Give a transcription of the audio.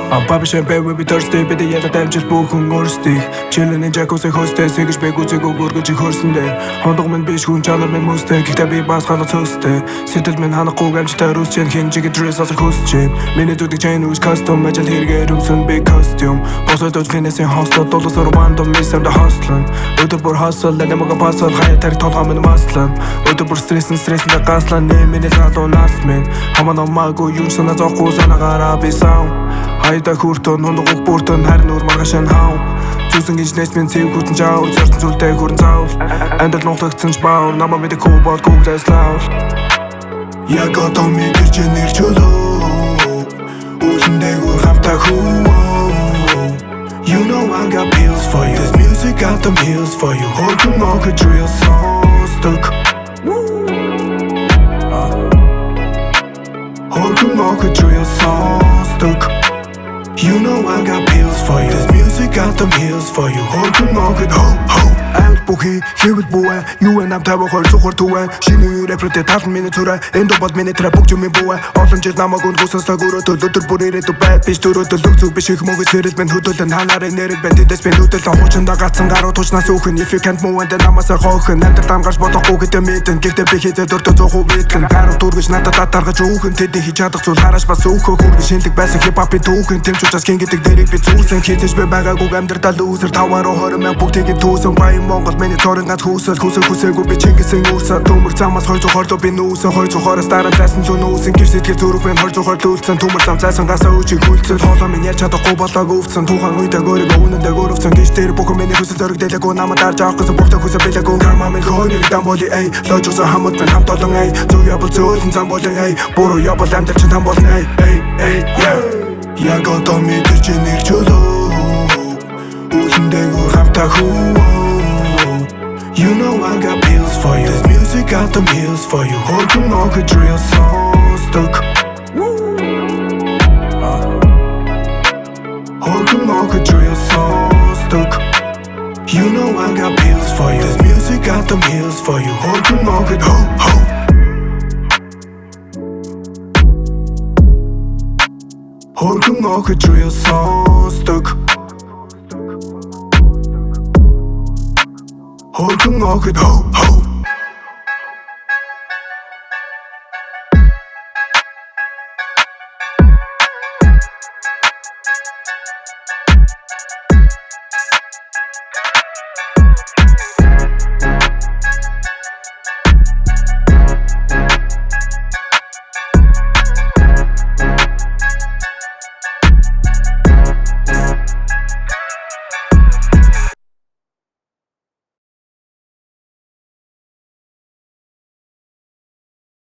Папишэн бэвэ би thirsty бид яда дамжил бүхэн өөрсдийг Чилэний жакусыг хөстэй сэгэж бэ гүцэг өгөргөж хөрсөндөө Хондог минь биш хүн чанар минь мөстэй гэхдээ би бас ганц цөстэй Сэтэл минь ханахгүй гамжтай русчэн хинжиг дресс асар хөсчээ Миний зүдэг chain үс custom ажил хэрэгээр өмсөн би costume Босоод финэсийн хостод долосоор random мисэм да хостлан Өдөр бүр hustle нэмэг пасал хаяа тарих толгой минь маслан Өдөр бүр стрессэн гаслан нэмэний цаадуу нас минь Хамаа намаагүй юу санаа зоохгүй санаагаараа би сав Хайда хүртэн хонгог бүртэн харин өр маргашан хав Зүсэн гинжнэс минь цэв хүртэн жаавар зорсон зүйлтэй хүрэн заавал Амьдрал нухлагдсан ч баавар намаа мэдээ кубол гуглэс лаавал Яг одоо мэдэрч нэрчөлөө Үлэндэгүр хамтаа хүү You know I got pills for you This music got them heels for you Хөөрхөн Охид Дрилл Сонсдог Хөөрхөн Охид Дрилл Сонсдог You know I got pills for you This music got them heels for you Хөөрхөн Охид Аль бүхий хэвэл бүвэ Юу энэ амтай бохор цухар түвэ Шиний рэпрэтэ талан миний цурэ Эндо бод миний трап бүгж юм бүвэ Олон жил намаг үнгүйсэн стагурөтөл Өдөр бүр ирээдү байд биш төрөтөл Өгцөг биш их мөгөс хэрэл бэн хөдөлөн Ханарын нэрэл бэн тэдэс бэн хөдөлөн Хуучанда гацсан гаруу тучнаас үхэн If you can't move and намасаа хоохын Амьдрал амгарч бодохгүй гэдэг мэдэн Гэхдээ би хийзээ дөртөө зооху битэн Гаруу түргэж надад татаргаж үхэн Тэдний хийж чадах зүйл хараш бас өөхөө Хүргэн шинэлэг байсан хип-хопын түүхэн Тэмчүүчаас гин гэдэг дэрийг би зүүсэн Хийзэж би байгаагүй амьдрал лүүсэр 5-20 мянга бүгдийг түүсэн Монгол миний цорын ганц хүсээгүй би чингэсэн үүсээ Төмөр замаас 200 хорлоо би нүүсэн 200 хороос дараа зайсан л нүүсэн Гэр сэтгэл зүрх минь 200 хорлоо үлдсэн Төмөр зам зайсан гасаа үчиг хүлцэл Хоолоо минь ярьж чадахгүй болоог өвцөн Тухайн үедээ өөрийгөө үнэндээ өрөвцөн Гиш дээр бүхэн миний хүсэл зориг дэлээгүй намайг дарж авах гэсэн бүртээ хүсэл билээгүй Карма минь хойныг дан боли эй Лojоос хамт минь хамт олон эй Зөв явбал зөөлөн зам болон эй Буруу явбал амьдрал чинь там болно эй Яг одоо мэдэрч нэрчөлөө Үлэндэгүр хамтаа хүү You know I got pills for you This music got them heels for you Хөөрхөн Охид Дрилл Сонсдог Хөөрхөн Охид Дрилл Сонсдог You know I got pills for you This music got them heels for you Хөөрхөн Охид Хөөрхөн Охид Дрилл Сонсдог Хөөрхөн Охид